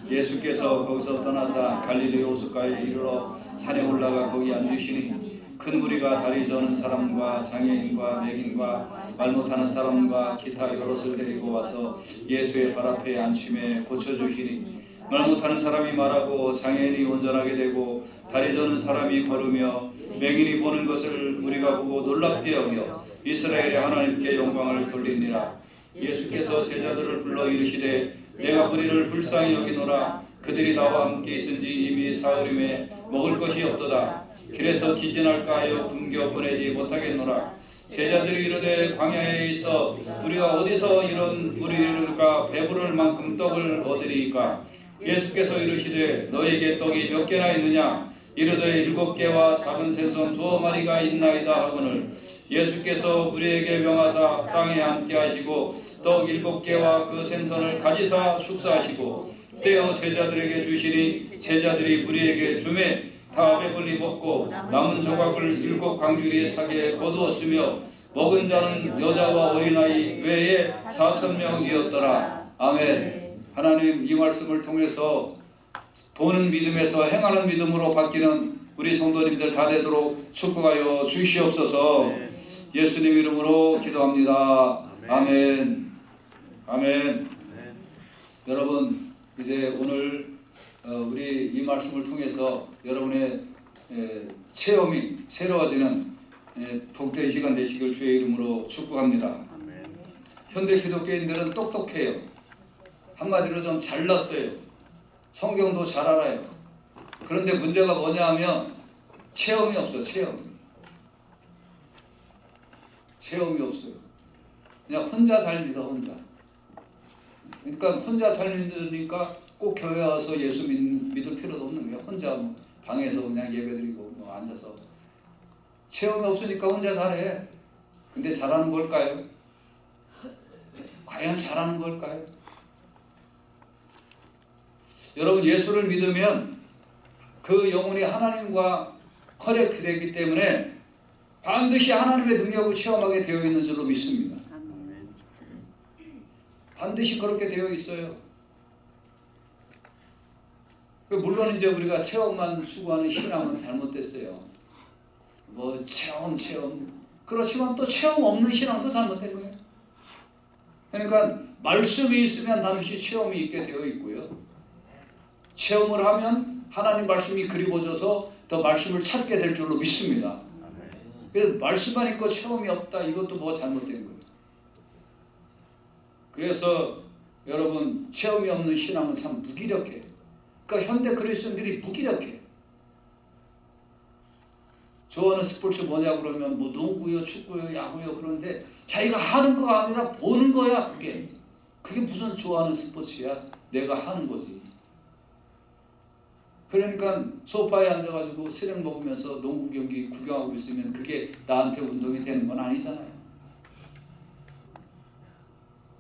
예수께서 거기서 떠나사 갈릴리 호숫가에 이르러 산에 올라가 거기 앉으시니 큰 무리가 다리 저는 사람과 장애인과 맥인과 말 못하는 사람과 기타 여럿을 데리고 와서 예수의 발 앞에 앉힘에 고쳐주시니 말 못하는 사람이 말하고 장애인이 온전하게 되고 다리 저는 사람이 걸으며 맹인이 보는 것을 우리가 보고 놀랍게 여겨 이스라엘의 하나님께 영광을 돌리니라. 예수께서 제자들을 불러 이르시되 내가 우리를 불쌍히 여기노라. 그들이 나와 함께 있은지 이미 사흘임에 먹을 것이 없도다. 길에서 기진할까 하여 굶겨 보내지 못하겠노라. 제자들이 이르되 광야에 있어 우리가 어디서 이런 우리가 배부를 만큼 떡을 얻으리이까. 예수께서 이르시되 너에게 떡이 몇 개나 있느냐. 이르되 7개와 작은 생선 2마리가 있나이다 하거늘 예수께서 우리에게 명하사 땅에 앉게 하시고 떡 7개와 그 생선을 가지사 축사하시고 떼어 제자들에게 주시니 제자들이 우리에게 주매 다 배불리 먹고 남은 조각을 7 광주리의 사계에 거두었으며 먹은 자는 여자와 어린아이 외에 4,000명이었더라. 아멘. 하나님, 이 말씀을 통해서 보는 믿음에서 행하는 믿음으로 바뀌는 우리 성도님들 다 되도록 축복하여 주시옵소서. 예수님 이름으로 기도합니다. 아멘. 아멘. 여러분, 이제 오늘 우리 이 말씀을 통해서 여러분의 체험이 새로워지는 복된 시간 되시길 주의 이름으로 축복합니다. 현대 기독교인들은 똑똑해요. 한마디로 좀 잘났어요. 성경도 잘 알아요. 그런데 문제가 뭐냐 하면 체험이 없어. 체험이 없어요. 그냥 혼자 잘 믿어. 혼자. 그러니까 혼자 잘 믿으니까 꼭 교회 와서 예수 믿을 필요도 없는 거예요. 혼자 뭐 방에서 그냥 예배드리고 뭐 앉아서. 체험이 없으니까 혼자 잘해. 근데 잘하는 걸까요? 과연 잘하는 걸까요? 여러분, 예수를 믿으면 그 영혼이 하나님과 커넥트 되기 때문에 반드시 하나님의 능력을 체험하게 되어 있는 줄로 믿습니다. 반드시 그렇게 되어 있어요. 물론 이제 우리가 체험만 추구하는 신앙은 잘못됐어요. 뭐 체험 그렇지만 또 체험 없는 신앙도 잘못된 거예요. 그러니까 말씀이 있으면 반드시 체험이 있게 되어 있고요. 체험을 하면 하나님 말씀이 그리워져서 더 말씀을 찾게 될 줄로 믿습니다. 그래서 말씀만 있고 체험이 없다, 이것도 뭐 잘못된 거예요. 그래서 여러분, 체험이 없는 신앙은 참 무기력해. 그러니까 현대 그리스도인들이 무기력해. 좋아하는 스포츠 뭐냐 그러면 뭐 농구요, 축구요, 야구요 그러는데 자기가 하는 거가 아니라 보는 거야. 그게 무슨 좋아하는 스포츠야. 내가 하는 거지. 그러니까 소파에 앉아가지고 스낵 먹으면서 농구 경기 구경하고 있으면 그게 나한테 운동이 되는 건 아니잖아요.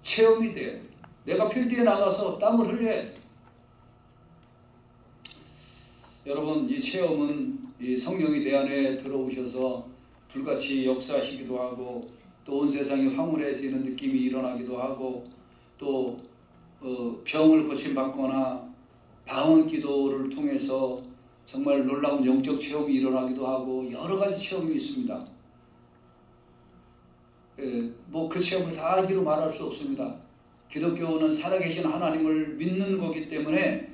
체험이 돼. 내가 필드에 나가서 땀을 흘려야지. 여러분, 이 체험은 이 성령이 내 안에 들어오셔서 불같이 역사하시기도 하고 또 온 세상이 황홀해지는 느낌이 일어나기도 하고 또 병을 고침받거나 방언 기도를 통해서 정말 놀라운 영적 체험이 일어나기도 하고 여러 가지 체험이 있습니다. 뭐 그 체험을 다 알기로 말할 수 없습니다. 기독교는 살아계신 하나님을 믿는 거기 때문에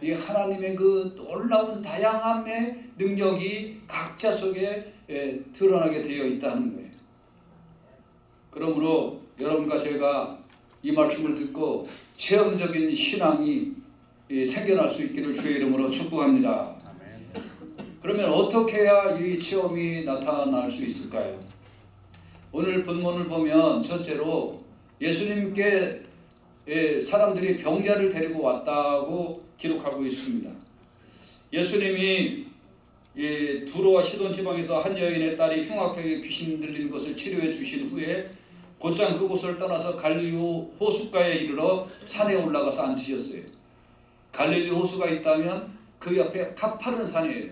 이 하나님의 그 놀라운 다양함의 능력이 각자 속에 드러나게 되어 있다는 거예요. 그러므로 여러분과 제가 이 말씀을 듣고 체험적인 신앙이 생겨날 수 있기를 주의 이름으로 축복합니다. 그러면 어떻게 해야 이 체험이 나타날 수 있을까요? 오늘 본문을 보면 첫째로 예수님께 사람들이 병자를 데리고 왔다고 기록하고 있습니다. 예수님이 두로와 시돈 지방에서 한 여인의 딸이 흉악하게 귀신 들린 것을 치료해 주신 후에 곧장 그곳을 떠나서 갈릴리 호숫가에 이르러 산에 올라가서 앉으셨어요. 갈릴리 호수가 있다면 그 옆에 가파른 산이에요.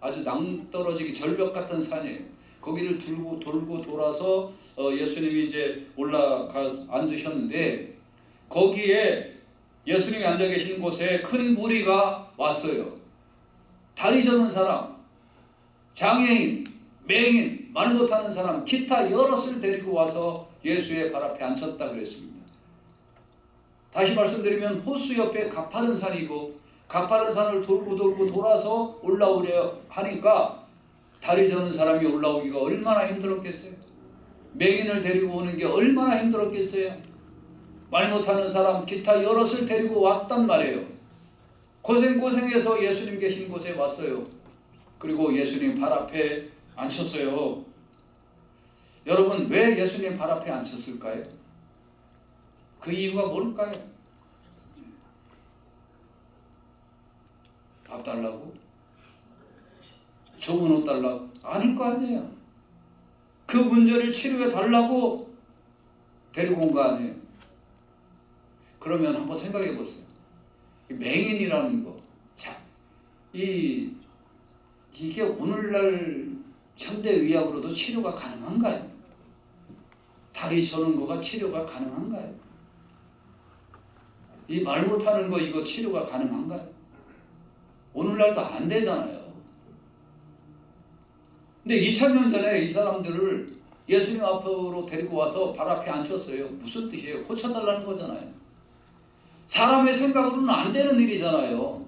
아주 낭떠러지기 절벽 같은 산이에요. 거기를 돌고 돌아서 예수님이 이제 올라가 앉으셨는데 거기에 예수님이 앉아 계신 곳에 큰 무리가 왔어요. 다리 저는 사람, 장애인, 맹인, 말 못하는 사람, 기타 여럿을 데리고 와서 예수의 발 앞에 앉혔다 그랬습니다. 다시 말씀드리면 호수 옆에 가파른 산이고 가파른 산을 돌고 돌아서 올라오려 하니까 다리 저는 사람이 올라오기가 얼마나 힘들었겠어요. 맹인을 데리고 오는 게 얼마나 힘들었겠어요. 말 못하는 사람, 기타 여럿을 데리고 왔단 말이에요. 고생해서 예수님 계신 곳에 왔어요. 그리고 예수님 발 앞에 앉혔어요. 여러분, 왜 예수님 발 앞에 앉혔을까요? 그 이유가 뭘까요? 밥 달라고? 좋은 옷 달라고? 아닐 거 아니에요. 그 문제를 치료해 달라고 데리고 온 거 아니에요. 그러면 한번 생각해 보세요. 맹인이라는 거, 자, 이게 오늘날 현대의학으로도 치료가 가능한가요? 다리 저는 거가 치료가 가능한가요? 이 말 못하는 거 이거 치료가 가능한가요? 오늘날도 안 되잖아요. 근데 2000년 전에 이 사람들을 예수님 앞으로 데리고 와서 발 앞에 앉혔어요. 무슨 뜻이에요? 고쳐달라는 거잖아요. 사람의 생각으로는 안 되는 일이잖아요.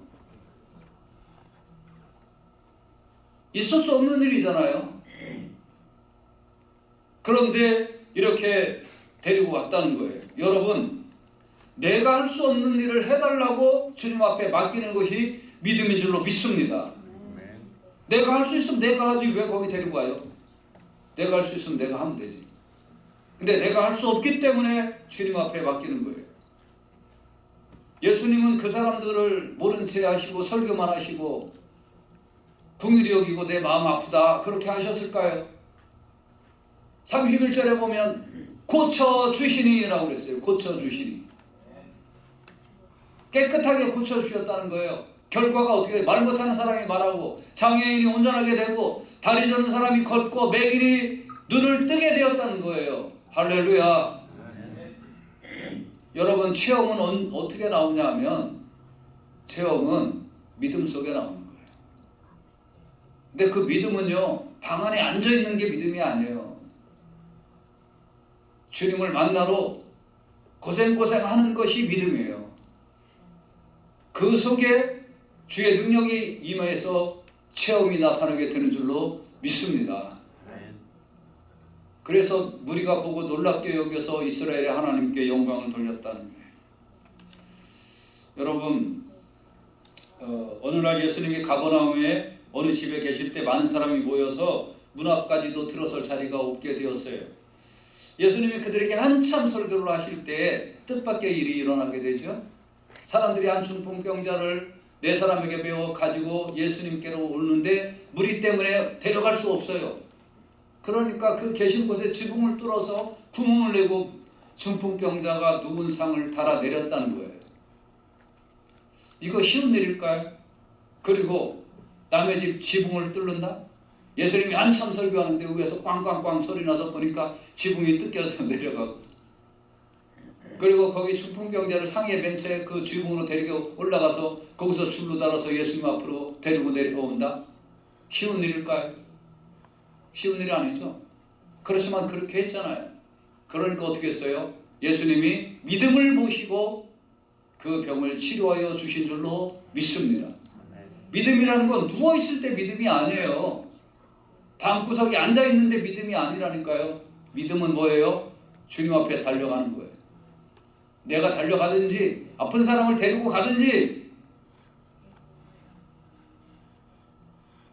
있을 수 없는 일이잖아요. 그런데 이렇게 데리고 왔다는 거예요. 여러분, 내가 할 수 없는 일을 해달라고 주님 앞에 맡기는 것이 믿음인 줄로 믿습니다. 내가 할 수 있으면 내가 하지 왜 거기 데리고 와요? 내가 할 수 있으면 내가 하면 되지. 근데 내가 할 수 없기 때문에 주님 앞에 맡기는 거예요. 예수님은 그 사람들을 모른 채 하시고 설교만 하시고 긍휼히 여기고 내 마음 아프다 그렇게 하셨을까요? 31절에 보면 고쳐주시니라고 그랬어요. 고쳐주시니. 깨끗하게 고쳐주셨다는 거예요. 결과가 어떻게 말 못하는 사람이 말하고 장애인이 운전하게 되고 다리 저는 사람이 걷고 맹인이 눈을 뜨게 되었다는 거예요. 할렐루야. 여러분, 체험은 어떻게 나오냐 하면 체험은 믿음 속에 나오는 거예요. 근데 그 믿음은요, 방 안에 앉아있는 게 믿음이 아니에요. 주님을 만나러 고생하는 것이 믿음이에요. 그 속에 주의 능력이 임해서 체험이 나타나게 되는 줄로 믿습니다. 그래서 무리가 보고 놀랍게 여겨서 이스라엘의 하나님께 영광을 돌렸다는 거예요. 여러분, 어느 날 예수님이 가버나움에 어느 집에 계실 때 많은 사람이 모여서 문 앞까지도 들어설 자리가 없게 되었어요. 예수님이 그들에게 한참 설교를 하실 때 뜻밖의 일이 일어나게 되죠. 사람들이 한 중풍병자를 네 사람에게 배워 가지고 예수님께로 오는데 무리 때문에 데려갈 수 없어요. 그러니까 그 계신 곳에 지붕을 뚫어서 구멍을 내고 중풍병자가 누운 상을 달아 내렸다는 거예요. 이거 쉬운 일일까요? 그리고 남의 집 지붕을 뚫는다? 예수님이 한참 설교하는데 위에서 꽝꽝꽝 소리 나서 보니까 지붕이 뜯겨서 내려가고, 그리고 거기 중풍병자를 상에 맨 채 그 지붕으로 데리고 올라가서 거기서 줄로 달아서 예수님 앞으로 데리고 내려온다? 쉬운 일일까요? 쉬운 일이 아니죠. 그렇지만 그렇게 했잖아요. 그러니까 어떻게 했어요? 예수님이 믿음을 보시고 그 병을 치료하여 주신 줄로 믿습니다. 믿음이라는 건 누워있을 때 믿음이 아니에요. 방구석에 앉아있는데 믿음이 아니라니까요. 믿음은 뭐예요? 주님 앞에 달려가는 거예요. 내가 달려가든지 아픈 사람을 데리고 가든지,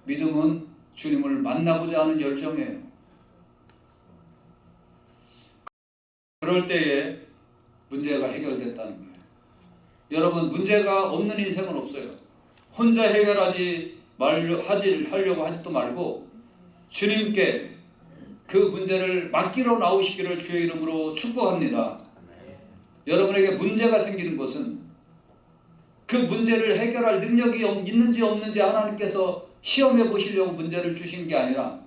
믿음은 주님을 만나고자 하는 열정이에요. 그럴 때에 문제가 해결됐다는 거예요. 여러분, 문제가 없는 인생은 없어요. 혼자 하려고 하지도 말고 주님께 그 문제를 맡기러 나오시기를 주의 이름으로 축복합니다. 여러분에게 문제가 생기는 것은 그 문제를 해결할 능력이 있는지 없는지 하나님께서 시험해 보시려고 문제를 주신 게 아니라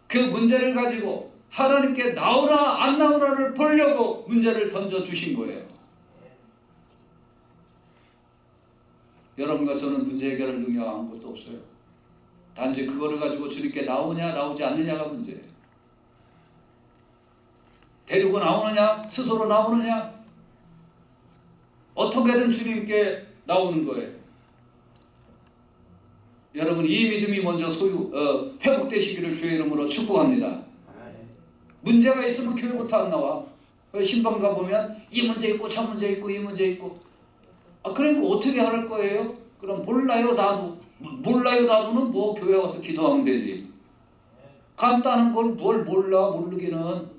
그 문제를 가지고 하나님께 나오라 안 나오라를 보려고 문제를 던져 주신 거예요. 여러분과 저는 문제 해결할 능력 아무것도 없어요. 단지 그거를 가지고 주님께 나오냐 나오지 않느냐가 문제예요. 데리고 나오느냐 스스로 나오느냐, 어떻게든 주님께 나오는 거예요. 여러분, 이 믿음이 먼저 회복되시기를 주의 이름으로 축복합니다. 문제가 있으면 교회부터 안 나와. 신방 가보면 이 문제 있고 저 문제 있고 이 문제 있고. 그러니까 어떻게 할 거예요? 그럼 몰라요 나도는 뭐 교회 와서 기도하면 되지. 간단한 걸 뭘 몰라 모르기는.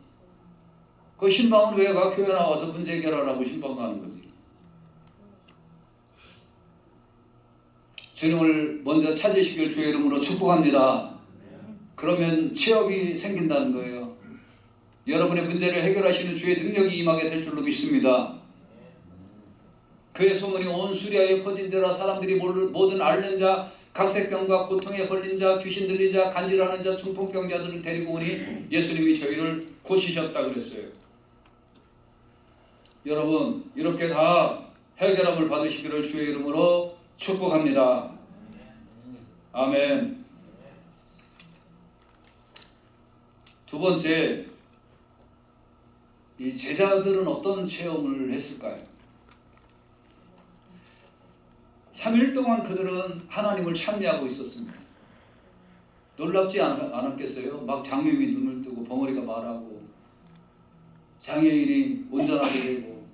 그 신방은 왜 가? 교회 나와서 문제 해결하라고 신방 가는 거지. 주님을 먼저 찾으시길 주의 이름으로 축복합니다. 그러면 취업이 생긴다는 거예요. 여러분의 문제를 해결하시는 주의 능력이 임하게 될 줄로 믿습니다. 그의 소문이 온 수리아에 퍼진 데라 사람들이 모든 앓는 자, 각색병과 고통에 걸린 자, 귀신 들린 자, 간질하는 자, 중풍병자들을 데리고 오니 예수님이 저희를 고치셨다 그랬어요. 여러분, 이렇게 다 해결함을 받으시기를 주의 이름으로 축복합니다. 아멘. 두 번째, 이 제자들은 어떤 체험을 했을까요? 3일 동안 그들은 하나님을 찬미하고 있었습니다. 놀랍지 않았겠어요? 막 장님이 눈을 뜨고 벙어리가 말하고 장애인이 운전하게 되고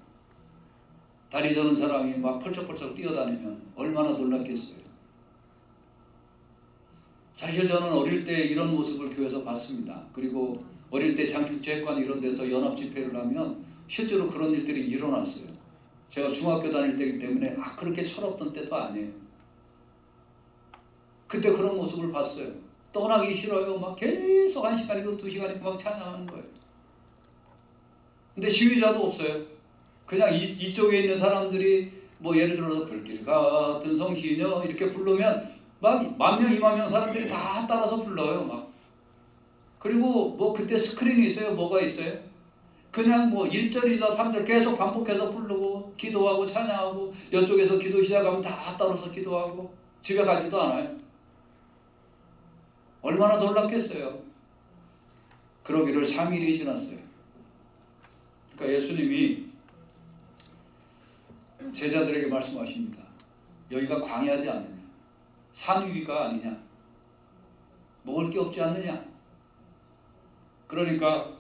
다리 저는 사람이 막 펄쩍펄쩍 뛰어다니면 얼마나 놀랐겠어요. 사실 저는 어릴 때 이런 모습을 교회에서 봤습니다. 그리고 어릴 때 장축제관 이런 데서 연합 집회를 하면 실제로 그런 일들이 일어났어요. 제가 중학교 다닐 때이기 때문에 그렇게 철없던 때도 아니에요. 그때 그런 모습을 봤어요. 떠나기 싫어요. 막 계속 1시간이고 2시간이고 막 찬양하는 거예요. 근데 지휘자도 없어요. 그냥 이쪽에 있는 사람들이 뭐 예를 들어서 불길 같은 성시녀 이렇게 부르면 막 10,000명, 20,000명 사람들이 다 따라서 불러요. 막. 그리고 뭐 그때 스크린이 있어요. 뭐가 있어요? 그냥 뭐 1절, 2절, 3절 계속 반복해서 부르고 기도하고 찬양하고 이쪽에서 기도 시작하면 다 따라서 기도하고 집에 가지도 않아요. 얼마나 놀랐겠어요. 그러기를 3일이 지났어요. 그러니까 예수님이 제자들에게 말씀하십니다. 여기가 광야지 않느냐, 산 위가 아니냐, 먹을 게 없지 않느냐. 그러니까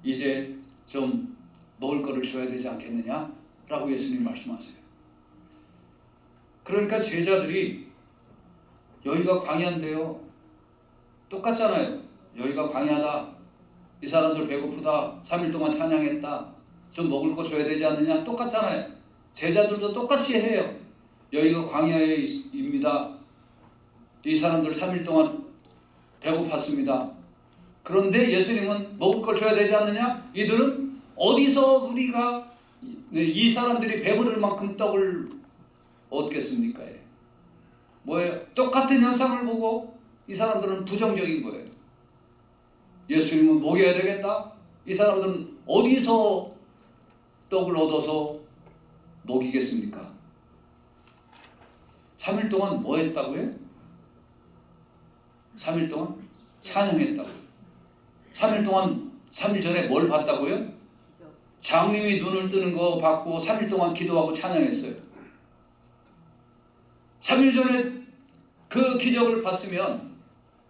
이제 좀 먹을 거를 줘야 되지 않겠느냐 라고 예수님이 말씀하세요. 그러니까 제자들이 여기가 광야인데요, 똑같잖아요. 여기가 광야다, 이 사람들 배고프다, 3일 동안 찬양했다, 좀 먹을 거 줘야 되지 않느냐, 똑같잖아요. 제자들도 똑같이 해요. 여기가 광야입니다. 이 사람들 3일 동안 배고팠습니다. 그런데 예수님은 먹을 걸 줘야 되지 않느냐? 이들은 어디서 우리가 이 사람들이 배부를 만큼 떡을 얻겠습니까? 뭐예요? 똑같은 현상을 보고 이 사람들은 부정적인 거예요. 예수님은 먹여야 되겠다? 이 사람들은 어디서 떡을 얻어서 먹이겠습니까? 3일 동안 뭐 했다고요? 3일 동안 찬양했다고요. 3일 동안 3일 전에 뭘 봤다고요? 장님이 눈을 뜨는 거 봤고 3일 동안 기도하고 찬양했어요. 3일 전에 그 기적을 봤으면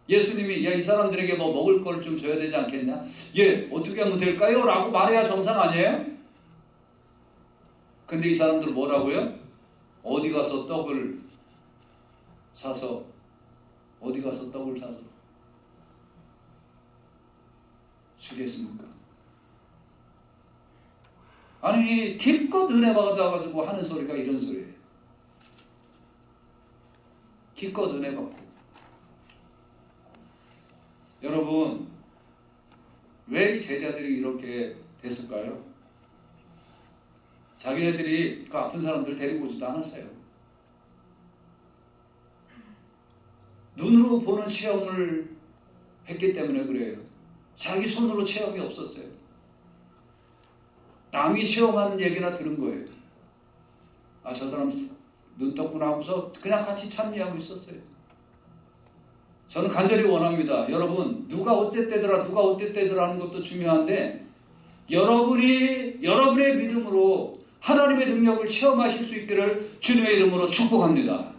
예수님이 이 사람들에게 뭐 먹을 걸 좀 줘야 되지 않겠냐? 어떻게 하면 될까요? 라고 말해야 정상 아니에요? 근데 이 사람들 뭐라고요? 어디 가서 떡을 사서 주겠습니까? 아니, 기껏 은혜 받아가지고 하는 소리가 이런 소리예요. 기껏 은혜 받고. 여러분, 왜 이 제자들이 이렇게 됐을까요? 자기네들이 그 아픈 사람들 데리고 오지도 않았어요. 눈으로 보는 체험을 했기 때문에 그래요. 자기 손으로 체험이 없었어요. 남이 체험하는 얘기나 들은 거예요. 저 사람 눈떠꾸나 하고서 그냥 같이 참여하고 있었어요. 저는 간절히 원합니다. 여러분, 누가 어땠대더라 누가 어땠대더라 하는 것도 중요한데 여러분의 믿음으로 하나님의 능력을 체험하실 수 있기를 주님의 이름으로 축복합니다.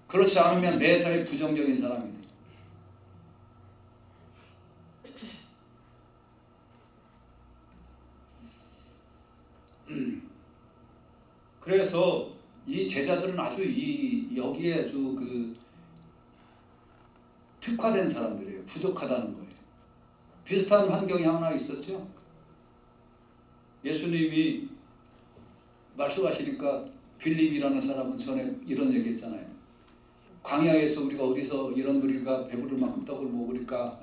그렇지 않으면 매사에 부정적인 사람입니다. 그래서 이 제자들은 아주 여기에 아주 특화된 사람들이에요. 부족하다는 거예요. 비슷한 환경이 하나 있었죠. 예수님이 말씀하시니까 빌립이라는 사람은 전에 이런 얘기했잖아요. 광야에서 우리가 어디서 이런 우리가 배부를 만큼 떡을 먹으니까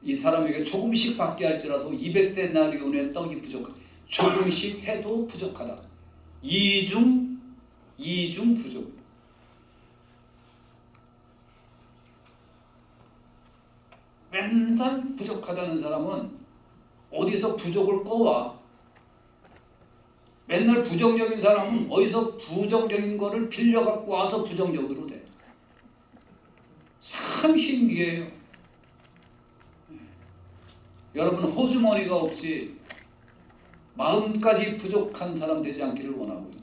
이 사람에게 조금씩 받게 할지라도 200데나리온의 떡이 부족하다. 조금씩 해도 부족하다. 이중 부족. 맨날 부족하다는 사람은 어디서 부족을 꺼와. 맨날 부정적인 사람은 어디서 부정적인 거를 빌려 갖고 와서 부정적으로 돼. 참 신기해요. 여러분, 호주머니가 없이 마음까지 부족한 사람 되지 않기를 원하고요.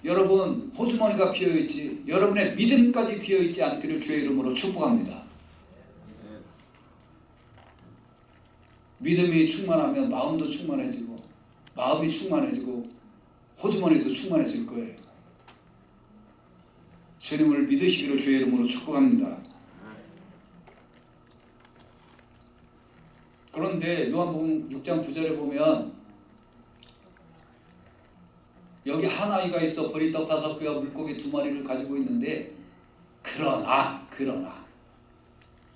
여러분, 호주머니가 비어있지 여러분의 믿음까지 비어있지 않기를 주의 이름으로 축복합니다. 믿음이 충만하면 마음도 충만해지고 마음이 충만해지고 호주머니도 충만해질 거예요. 주님을 믿으시기를 주의 이름으로 축복합니다. 그런데 요한복음 6장 9절에 보면 여기 한 아이가 있어 보리떡 5개와 물고기 2마리를 가지고 있는데 그러나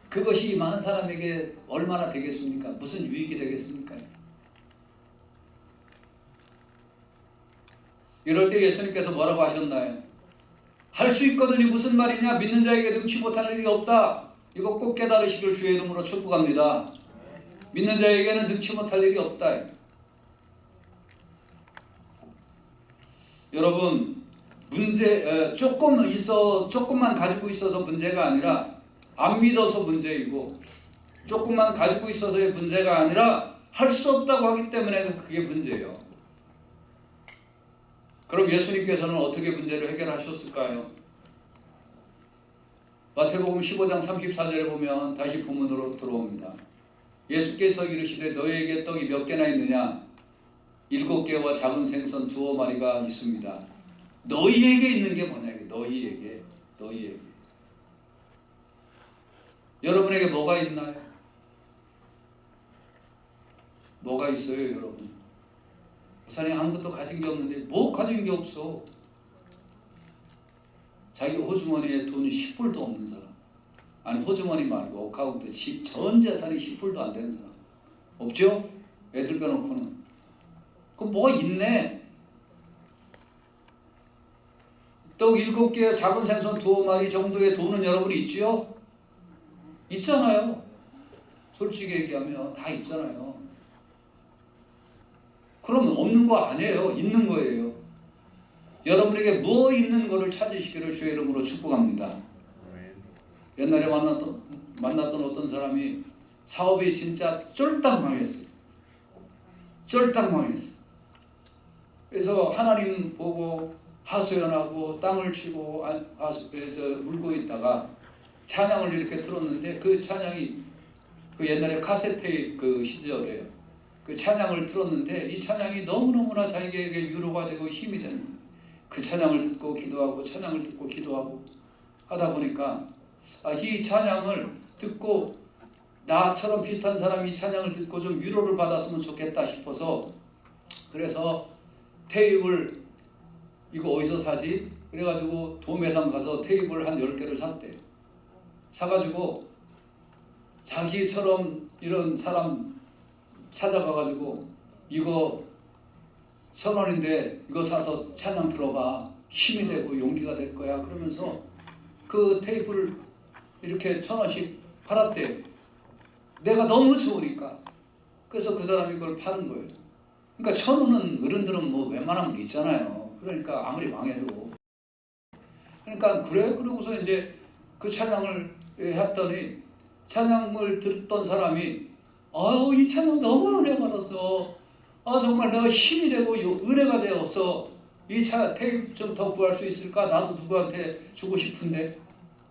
그것이 많은 사람에게 얼마나 되겠습니까? 무슨 유익이 되겠습니까? 이럴 때 예수님께서 뭐라고 하셨나요? 할 수 있거든이 무슨 말이냐? 믿는 자에게 능치 못할 일이 없다. 이거 꼭 깨달으시길 주의 이름으로 축복합니다. 믿는 자에게는 능치 못할 일이 없다. 여러분, 조금만 가지고 있어서 문제가 아니라 안 믿어서 문제이고 조금만 가지고 있어서의 문제가 아니라 할 수 없다고 하기 때문에 그게 문제예요. 그럼 예수님께서는 어떻게 문제를 해결하셨을까요? 마태복음 15장 34절에 보면 다시 본문으로 들어옵니다. 예수께서 이르시되 너희에게 떡이 몇 개나 있느냐? 7개와 작은 생선 2마리가 있습니다. 너희에게 있는 게 뭐냐? 너희에게. 여러분에게 뭐가 있나요? 뭐가 있어요, 여러분? 목사님 아무것도 가진 게 없는데 뭐 가진 게 없어? 자기 호주머니에 돈 10불도 없는 사람. 아니 호주머니 말고 어카운트 전 재산이 10불도 안 되는 사람. 없죠? 애들 빼놓고는. 그럼 뭐가 있네? 떡 7개, 작은 생선 2마리 정도의 돈은 여러분이 있죠? 있잖아요. 솔직히 얘기하면 다 있잖아요. 그러면 없는 거 아니에요. 있는 거예요. 여러분에게 뭐 있는 거를 찾으시기를 주의 이름으로 축복합니다. 옛날에 만났던 어떤 사람이 사업이 진짜 쫄딱 망했어요. 그래서 하나님 보고 하소연하고 땅을 치고 울고 있다가 찬양을 이렇게 틀었는데 그 찬양이 그 옛날에 카세트 그 시절에요. 그 찬양을 틀었는데 이 찬양이 너무너무나 자기에게 위로가 되고 힘이 되는 거예요. 그 찬양을 듣고 기도하고 찬양을 듣고 기도하고 하다 보니까 이 찬양을 듣고 나처럼 비슷한 사람이 이 찬양을 듣고 좀 위로를 받았으면 좋겠다 싶어서 그래서 테이블 이거 어디서 사지? 그래가지고 도매상 가서 테이블 한 10개를 샀대요. 사가지고 자기처럼 이런 사람 찾아가가지고 이거 1,000원인데 이거 사서 찬양 들어봐. 힘이 되고 용기가 될 거야. 그러면서 그 테이프를 이렇게 1,000원씩 팔았대요. 내가 너무 좋으니까. 그래서 그 사람이 그걸 파는 거예요. 그러니까 1,000원은 어른들은 뭐 웬만하면 있잖아요. 그러니까 아무리 망해도. 그러니까 그래 그러고서 이제 그 찬양을 했더니 찬양을 듣던 사람이 아유 이 찬양 너무 은혜 받았어. 아 정말 내가 힘이 되고 은혜가 되어서 이 테이프 좀 더 구할 수 있을까? 나도 누구한테 주고 싶은데.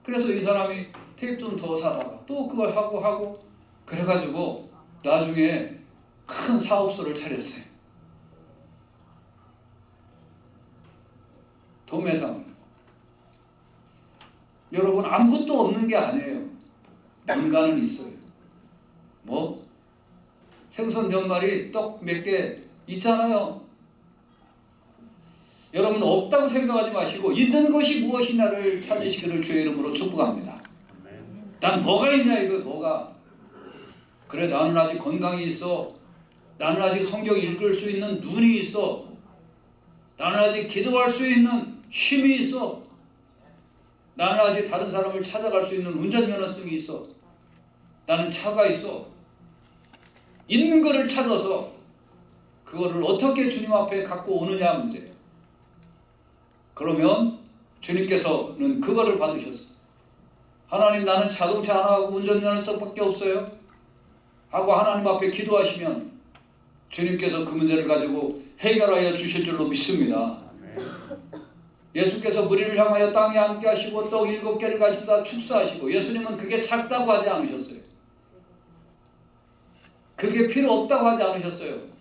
그래서 이 사람이 테이프 좀 더 사다가 또 그걸 하고 그래가지고 나중에 큰 사업소를 차렸어요. 도매상. 여러분 아무것도 없는 게 아니에요. 뭔가는 있어요. 뭐 생선 몇 마리, 떡 몇 개 있잖아요. 여러분 없다고 생각하지 마시고 있는 것이 무엇이냐를 찾으시기를 주의 이름으로 축복합니다. 난 뭐가 있냐 이거 뭐가. 그래 나는 아직 건강이 있어. 나는 아직 성경 읽을 수 있는 눈이 있어. 나는 아직 기도할 수 있는 힘이 있어. 나는 아직 다른 사람을 찾아갈 수 있는 운전면허증이 있어. 나는 차가 있어. 있는 것을 찾아서 그거를 어떻게 주님 앞에 갖고 오느냐 문제. 그러면 주님께서는 그거를 받으셨어요. 하나님 나는 자동차 하나하고 운전면허증밖에 없어요 하고 하나님 앞에 기도하시면 주님께서 그 문제를 가지고 해결하여 주실 줄로 믿습니다. 예수께서 무리를 향하여 땅에 앉게 하시고 떡 7개를 가지다 축사하시고 예수님은 그게 작다고 하지 않으셨어요. 그게 필요 없다고 하지 않으셨어요.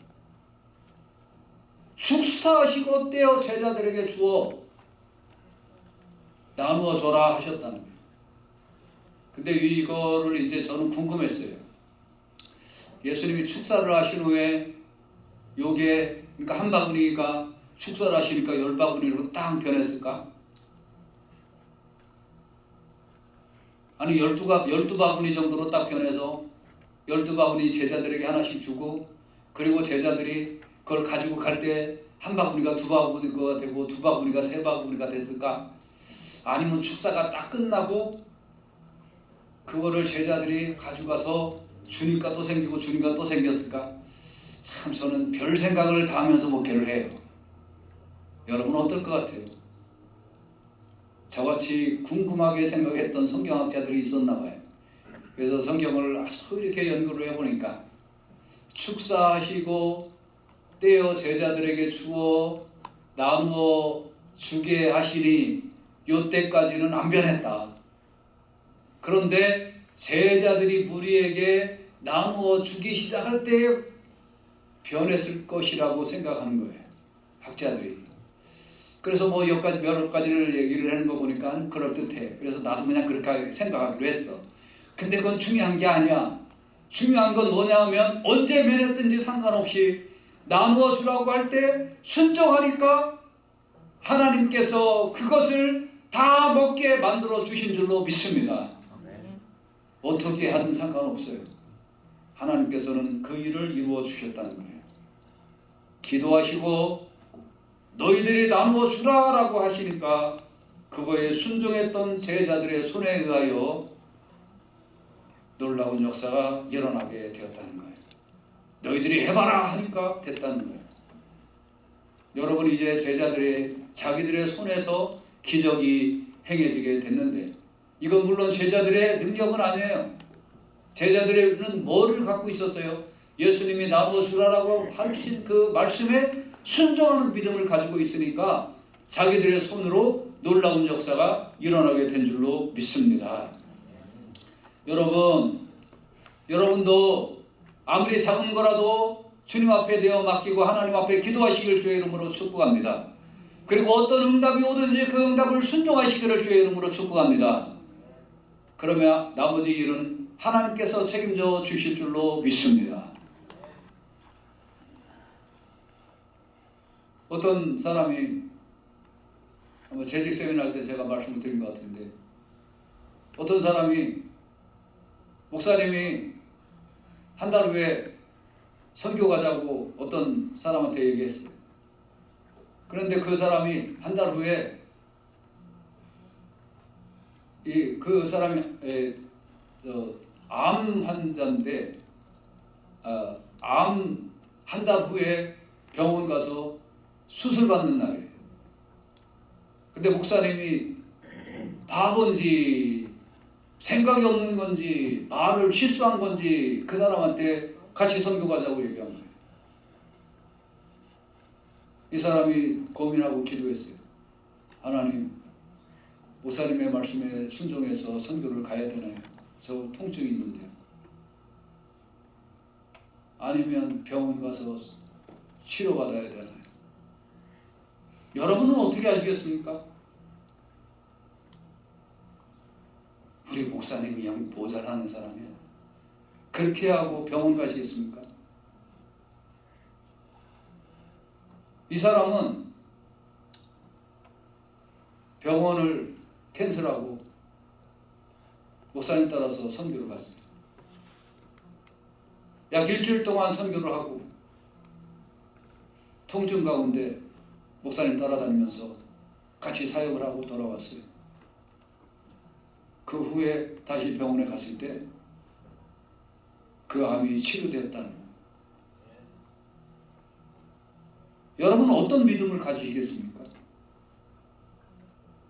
축사하시고 떼어 제자들에게 주어 나누어 줘라 하셨다는 거예요. 근데 이거를 이제 저는 궁금했어요. 예수님이 축사를 하신 후에 요게 그러니까 한 바구니가 축사를 하시니까 10바구니로 딱 변했을까? 아니 12바구니 정도로 딱 변해서 12바구니 제자들에게 하나씩 주고 그리고 제자들이 그걸 가지고 갈 때 한 바구니가 2바구니가 되고 2바구니가 3바구니가 됐을까? 아니면 축사가 딱 끝나고 그거를 제자들이 가져가서 주니까 또 생기고 주니까 또 생겼을까? 참 저는 별 생각을 다 하면서 목회를 해요. 여러분 어떨 것 같아요? 저같이 궁금하게 생각했던 성경학자들이 있었나 봐요. 그래서 성경을 아주 이렇게 연구를 해보니까 축사하시고 떼어 제자들에게 주어 나누어 주게 하시니 요때까지는 안 변했다. 그런데 제자들이 무리에게 나누어 주기 시작할 때 변했을 것이라고 생각하는 거예요. 학자들이. 그래서 뭐 여러 가지를 얘기를 하는 거 보니까 그럴듯해. 그래서 나도 그냥 그렇게 생각하기로 했어. 근데 그건 중요한 게 아니야. 중요한 건 뭐냐 하면 언제 변했든지 상관없이 나누어 주라고 할 때 순종하니까 하나님께서 그것을 다 먹게 만들어 주신 줄로 믿습니다. 어떻게 하든 상관없어요. 하나님께서는 그 일을 이루어 주셨다는 거예요. 기도하시고 너희들이 나누어 주라라고 하시니까 그거에 순종했던 제자들의 손에 의하여 놀라운 역사가 일어나게 되었다는 거예요. 너희들이 해봐라 하니까 됐다는 거예요. 여러분 이제 제자들의 자기들의 손에서 기적이 행해지게 됐는데 이건 물론 제자들의 능력은 아니에요. 제자들은 뭐를 갖고 있었어요? 예수님이 나누어 주라라고 하신 그 말씀에 순종하는 믿음을 가지고 있으니까 자기들의 손으로 놀라운 역사가 일어나게 된 줄로 믿습니다. 여러분도 아무리 작은 거라도 주님 앞에 대어 맡기고 하나님 앞에 기도하시길 주의 이름으로 축복합니다. 그리고 어떤 응답이 오든지 그 응답을 순종하시기를 주의 이름으로 축복합니다. 그러면 나머지 일은 하나님께서 책임져 주실 줄로 믿습니다. 어떤 사람이 재직 세미나 때 제가 말씀을 드린 것 같은데 어떤 사람이 목사님이 한 달 후에 선교 가자고 어떤 사람한테 얘기했어요. 그런데 그 사람이 한 달 후에 그 사람이 암 환자인데 암 한 달 후에 병원 가서 수술 받는 날이에요. 근데 목사님이 바본지 생각이 없는 건지 말을 실수한 건지 그 사람한테 같이 선교 가자고 얘기한 거예요. 이 사람이 고민하고 기도했어요. 하나님, 목사님의 말씀에 순종해서 선교를 가야 되나요? 저 통증이 있는데요. 아니면 병원 가서 치료받아야 되나요? 여러분은 어떻게 하시겠습니까? 우리 목사님이 영 모자라는 사람이에요. 그렇게 하고 병원 가시겠습니까? 이 사람은 병원을 캔슬하고 목사님 따라서 선교를 갔어요. 약 일주일 동안 선교를 하고 통증 가운데 목사님 따라다니면서 같이 사역을 하고 돌아왔어요. 그 후에 다시 병원에 갔을 때 그 암이 치료되었다는 거예요. 여러분은 어떤 믿음을 가지시겠습니까?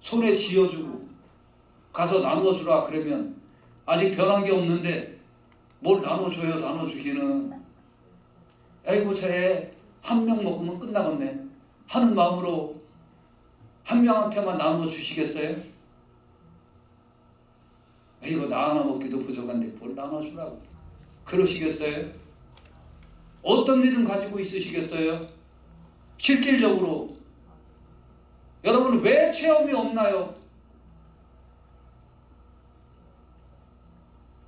손에 쥐어주고 가서 나눠주라 그러면 아직 변한 게 없는데 뭘 나눠줘요? 나눠주기는. 아이고 쟤 한 명 먹으면 끝나겠네 하는 마음으로 한 명한테만 나눠주시겠어요? 이거 나 하나 먹기도 부족한데 뭘 나눠주라고 그러시겠어요? 어떤 믿음 가지고 있으시겠어요? 실질적으로 여러분은 왜 체험이 없나요?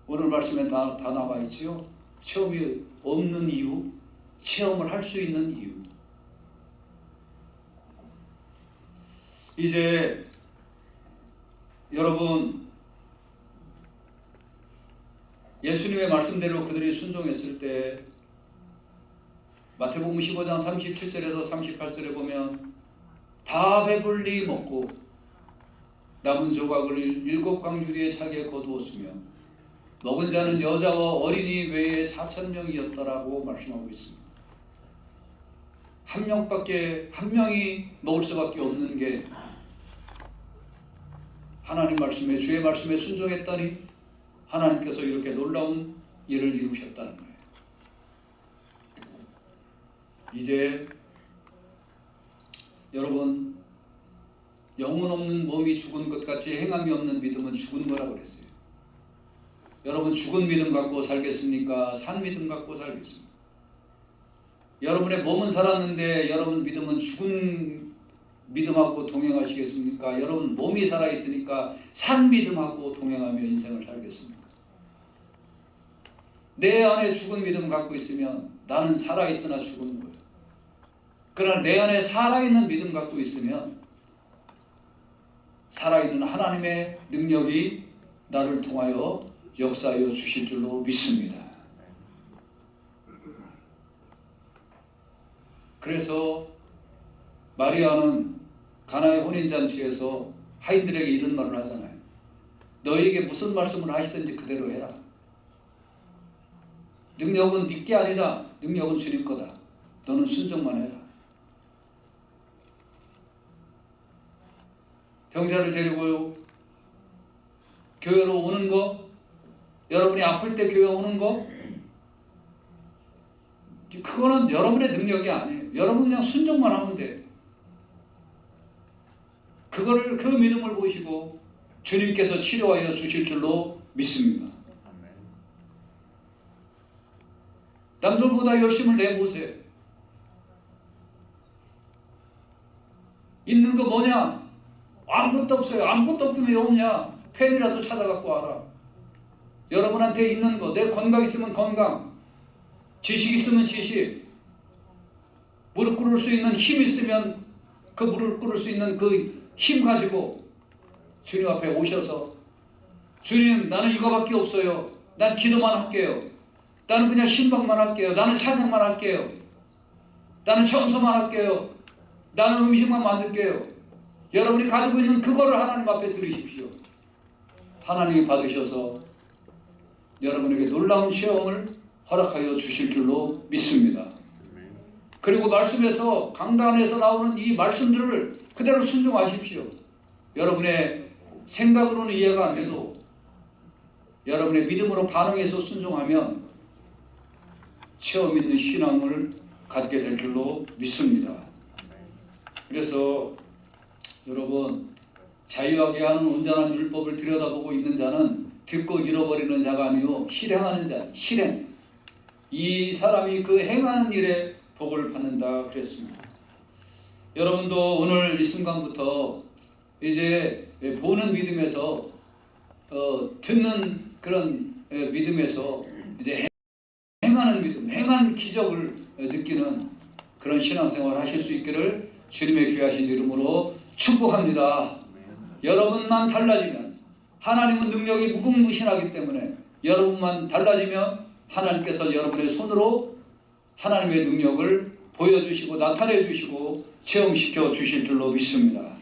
오늘 말씀에 다 나와 있지요. 체험이 없는 이유, 체험을 할 수 있는 이유. 이제 여러분 예수님의 말씀대로 그들이 순종했을 때 마태복음 15장 37절에서 38절에 보면 다 배불리 먹고 남은 조각을 7광주리의 살게 거두었으며 먹은 자는 여자와 어린이 외에 4,000명이었더라고 말씀하고 있습니다. 한 명이 먹을 수밖에 없는 게 하나님 말씀에 주의 말씀에 순종했더니 하나님께서 이렇게 놀라운 일을 이루셨다는 거예요. 이제 여러분 영혼 없는 몸이 죽은 것 같이 행함이 없는 믿음은 죽은 거라고 그랬어요. 여러분 죽은 믿음 갖고 살겠습니까? 산 믿음 갖고 살겠습니까? 여러분의 몸은 살았는데 여러분 믿음은 죽은 믿음하고 동행하시겠습니까? 여러분 몸이 살아있으니까 산 믿음하고 동행하며 인생을 살겠습니까? 내 안에 죽은 믿음 갖고 있으면 나는 살아있으나 죽은 거예요. 그러나 내 안에 살아있는 믿음 갖고 있으면 살아있는 하나님의 능력이 나를 통하여 역사하여 주실 줄로 믿습니다. 그래서 마리아는 가나의 혼인잔치에서 하인들에게 이런 말을 하잖아요. 너에게 무슨 말씀을 하시든지 그대로 해라. 능력은 네게 아니다. 능력은 주님 거다. 너는 순종만 해라. 병자를 데리고 교회로 오는 거, 여러분이 아플 때 교회 오는 거, 그거는 여러분의 능력이 아니에요. 여러분 그냥 순종만 하면 돼요. 그 믿음을 보시고 주님께서 치료하여 주실 줄로 믿습니다. 남들보다 열심을 내보세요. 있는 거 뭐냐? 아무것도 없어요. 아무것도 없으면 왜 없냐? 펜이라도 찾아갖고 와라. 여러분한테 있는 거, 내 건강 있으면 건강, 지식 있으면 지식, 무릎 꿇을 수 있는 힘 있으면 그 무릎 꿇을 수 있는 그 힘 가지고 주님 앞에 오셔서 주님 나는 이거밖에 없어요. 난 기도만 할게요. 나는 그냥 신방만 할게요. 나는 찬양만 할게요. 나는 청소만 할게요. 나는 음식만 만들게요. 여러분이 가지고 있는 그거를 하나님 앞에 드리십시오. 하나님이 받으셔서 여러분에게 놀라운 체험을 허락하여 주실 줄로 믿습니다. 그리고 말씀에서 강단에서 나오는 이 말씀들을 그대로 순종하십시오. 여러분의 생각으로는 이해가 안 돼도 여러분의 믿음으로 반응해서 순종하면 체험 있는 신앙을 갖게 될 줄로 믿습니다. 그래서 여러분, 자유하게 하는 온전한 율법을 들여다보고 있는 자는 듣고 잃어버리는 자가 아니요 실행하는 자, 실행. 이 사람이 그 행하는 일에 복을 받는다 그랬습니다. 여러분도 오늘 이 순간부터 이제 보는 믿음에서 듣는 그런 믿음에서 이제 행하는 믿음, 행한 기적을 느끼는 그런 신앙생활 하실 수 있기를 주님의 귀하신 이름으로 축복합니다. 여러분만 달라지면, 하나님은 능력이 무궁무진하기 때문에 여러분만 달라지면 하나님께서 여러분의 손으로 하나님의 능력을 보여주시고 나타내 주시고 체험시켜 주실 줄로 믿습니다.